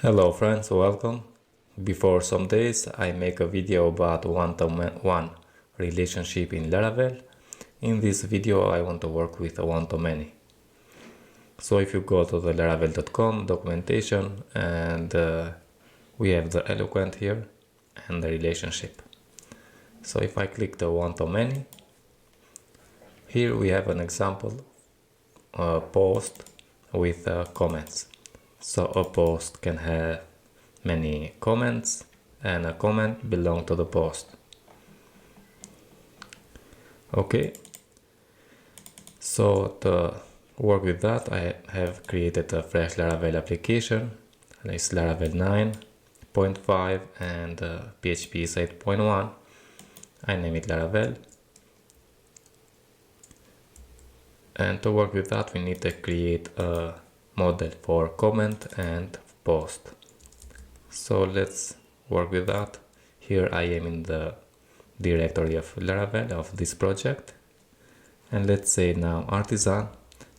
Hello friends, welcome. Before some days I make a video about one-to-one relationship in Laravel. In this video I want to work with a one-to-many. So if you go to the laravel.com documentation and we have the Eloquent here and the relationship. So if I click the one-to-many, here we have an example post with comments. So a post can have many comments and a comment belong to the post. Okay, so to work with that I have created a fresh Laravel application. It's Laravel 9.5 and PHP is 8.1. I name it Laravel. And to work with that we need to create a model for comment and post. So let's work with that. Here I am in the directory of Laravel of this project, and let's say now artisan,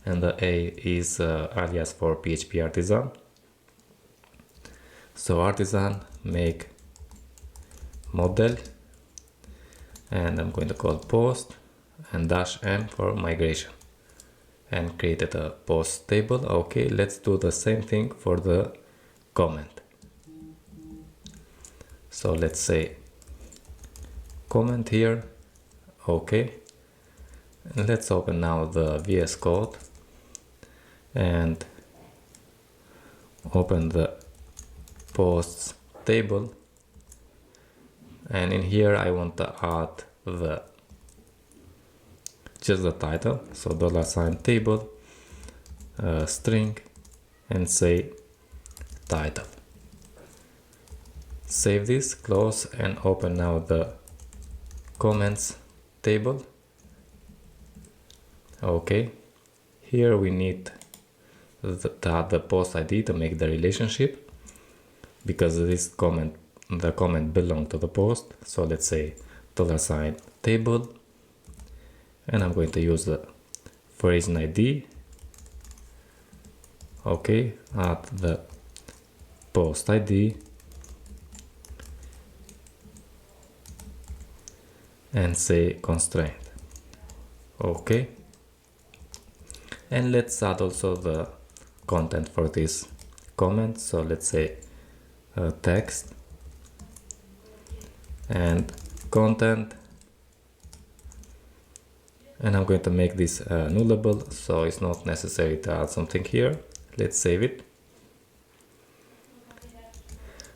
and the A is alias for PHP artisan. So artisan make model, and I'm going to call post and -m for migration, and created a post table. Okay, let's do the same thing for the comment. So let's say comment here. Okay, and let's open now the VS Code and open the posts table, and in here I want to add just the title, so $table string and say title. Save this, close, and open now the comments table. Okay, here we need to add the post ID to make the relationship, because the comment belongs to the post. So let's say $table, and I'm going to use the phrase ID. Okay, add the post ID and say constraint. Okay, and let's add also the content for this comment. So let's say text and content, and I'm going to make this nullable, so it's not necessary to add something here. Let's save it.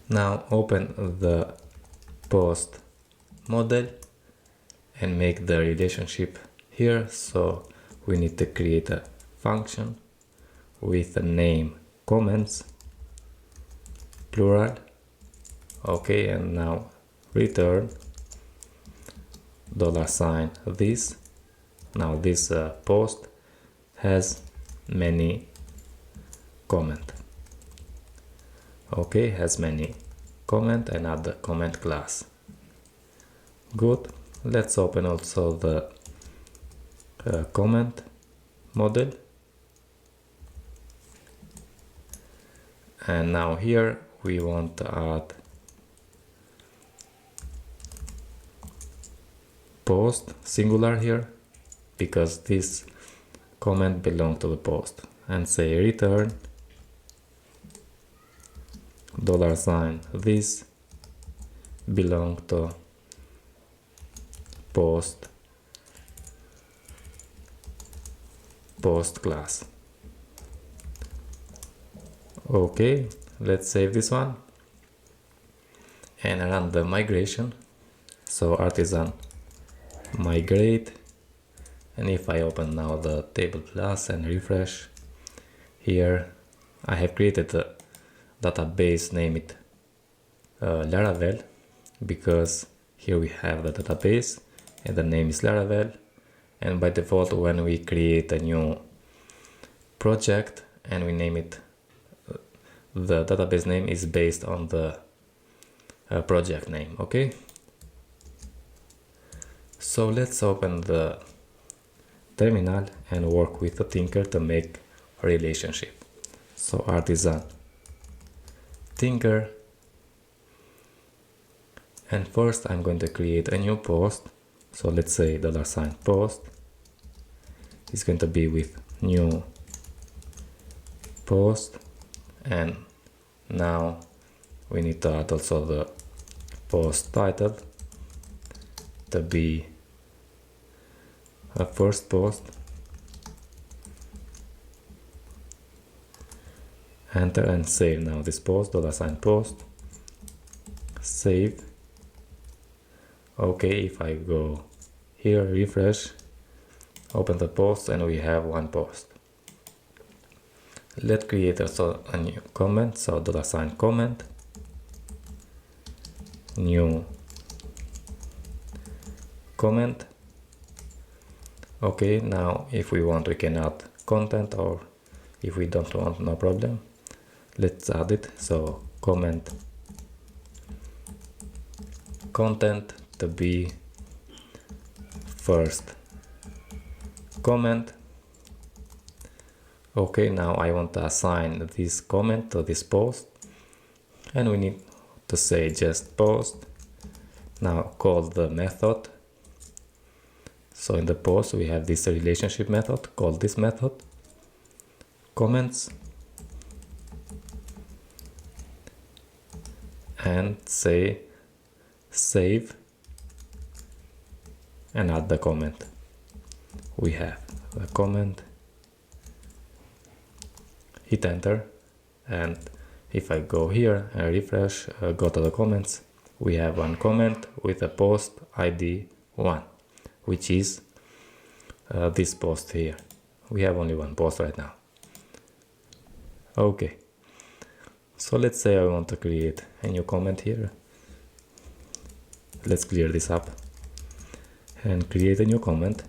Now open the post model and make the relationship here. So we need to create a function with the name comments plural. Okay, and now return $this. Now this post has many comment. Okay, has many comment, and add the comment class. Good. Let's open also the comment model, and now here we want to add post singular here, because this comment belongs to the post, and say return $this belong to post class. Okay, let's save this one and run the migration. So artisan migrate, and if I open now the table plus and refresh, here I have created a database, name it Laravel, because here we have the database and the name is Laravel, and by default when we create a new project and we name it, the database name is based on the project name. Okay, so let's open the terminal and work with the Tinker to make a relationship. So artisan Tinker. And first I'm going to create a new post. So let's say $post is going to be with new post, and now we need to add also the post title to be a first post. Enter and save now this post, $post, save. Okay, if I go here, refresh, open the post, and we have one post. Let's create also a new comment, so $comment, new comment. Okay, now if we want we can add content, or if we don't want, no problem. Let's add it, so comment content to be first comment. Okay, now I want to assign this comment to this post, and we need to say just post. Now call the method. So in the post we have this relationship method, call this method comments, and say save and add the comment. We have the comment, hit enter, and if I go here and refresh, go to the comments, we have one comment with a post ID 1, which is this post here. We have only one post right now. Okay, so let's say I want to create a new comment here. Let's clear this up and create a new comment.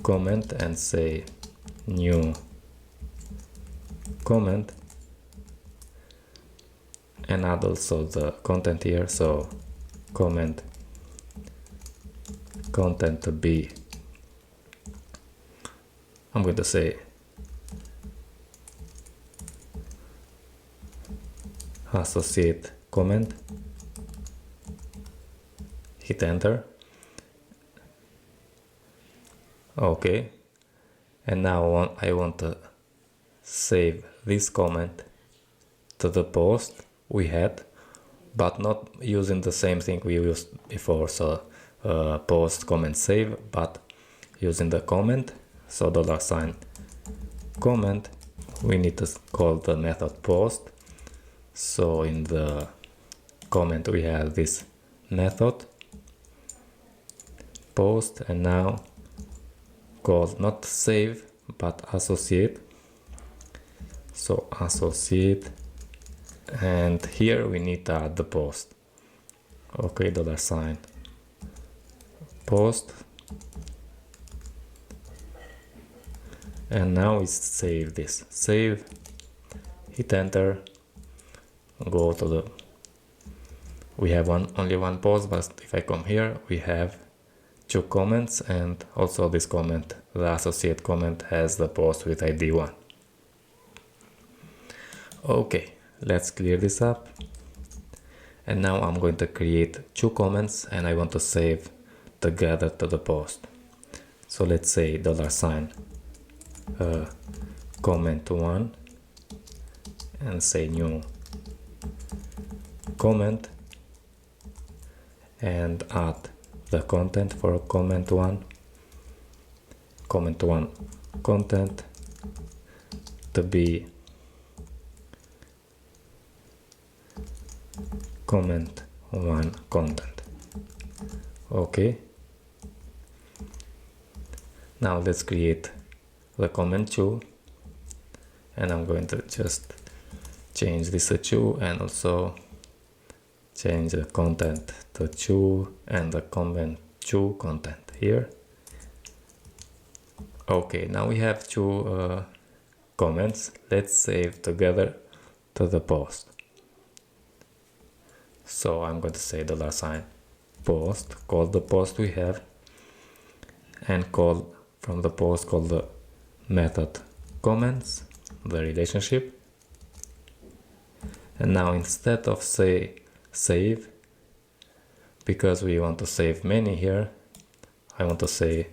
Comment, and say new comment, and add also the content here. So comment content to be, I'm going to say associate comment, hit enter. Okay, and now I want to save this comment to the post we had, but not using the same thing we used before, so post comment save, but using the comment. So $comment, we need to call the method post. So in the comment we have this method post, and now call not save but associate. So associate, and here we need to add the post. Okay, $post, and now we save this. Save, hit enter, go to the, we have only one post, but if I come here we have two comments, and also this comment, the associate comment, has the post with ID 1. Okay, let's clear this up, and now I'm going to create two comments, and I want to save together to the post. So let's say $comment1, and say new comment, and add the content for comment1 content to be comment1 content. Okay, now let's create the comment2, and I'm going to just change this to 2, and also change the content to 2 and the comment2 content here. Okay, now we have two comments. Let's save together to the post. So I'm going to say $post, call the post we have, and call from the post, call the method comments, the relationship, And now instead of say save, because we want to save many here, I want to say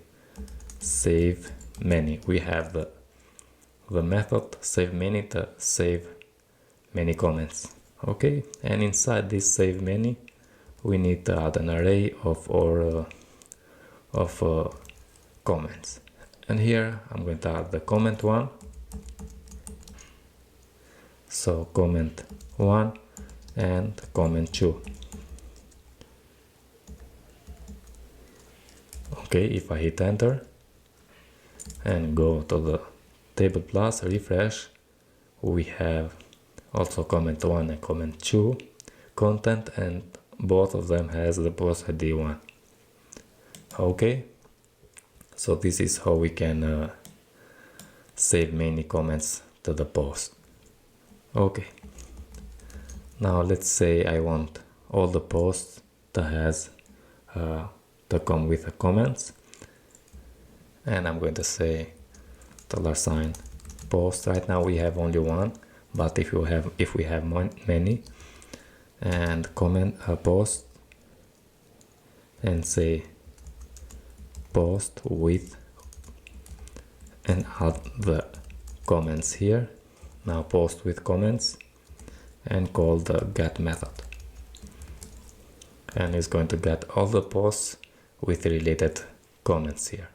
save many. We have the method save many to save many comments. Okay, and inside this save many, we need to add an array of comments. And here I'm going to add the comment one. So comment one and comment two. Okay, if I hit enter and go to the table plus refresh, we have also comment one and comment two content, and both of them has the post ID 1. Okay, so this is how we can save many comments to the post. Okay, now let's say I want all the posts to come with the comments, and I'm going to say $sign post. Right now we have only one, but if we have many, and comment a post and say post with, and add the comments here. Now post with comments and call the get method, and it's going to get all the posts with related comments here.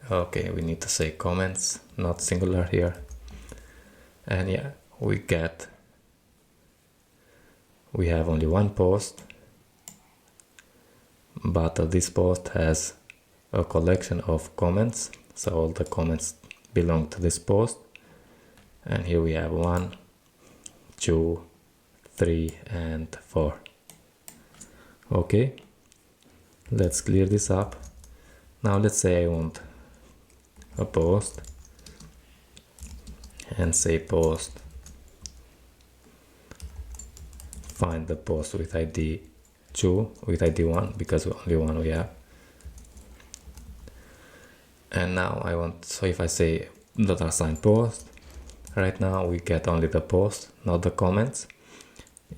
Okay, we need to say comments, not singular here. And yeah, we have only one post, but this post has a collection of comments, so all the comments belong to this post. And here we have 1, 2, 3 and 4. Okay, let's clear this up. Now let's say I want a post, and say post, find the post with ID 2, with ID 1, because only one we have. And now I want, so if I say $sign post, right now we get only the post, not the comments.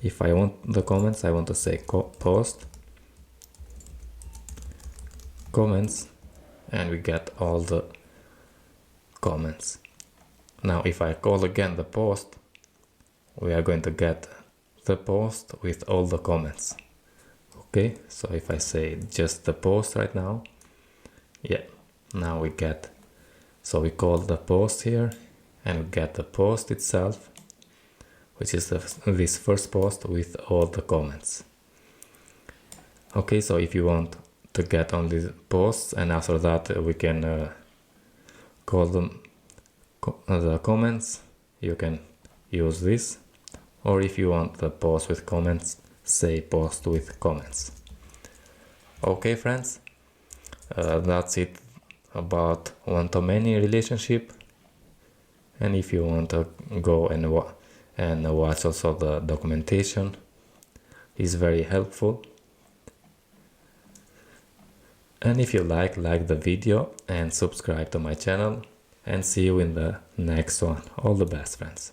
If I want the comments, I want to say post comments, and we get all the comments. Now if I call again the post, we are going to get the post with all the comments. Okay, so if I say just the post right now, yeah, now we get, so we call the post here and we get the post itself, which is this first post with all the comments. Okay, so if you want to get only the posts, and after that we can call them the comments, you can use this. Or if you want the post with comments, say post with comments. Okay friends, that's it about one-to-many relationship. And if you want to go and watch also the documentation, it's very helpful. And if you like the video and subscribe to my channel, and see you in the next one. All the best, friends.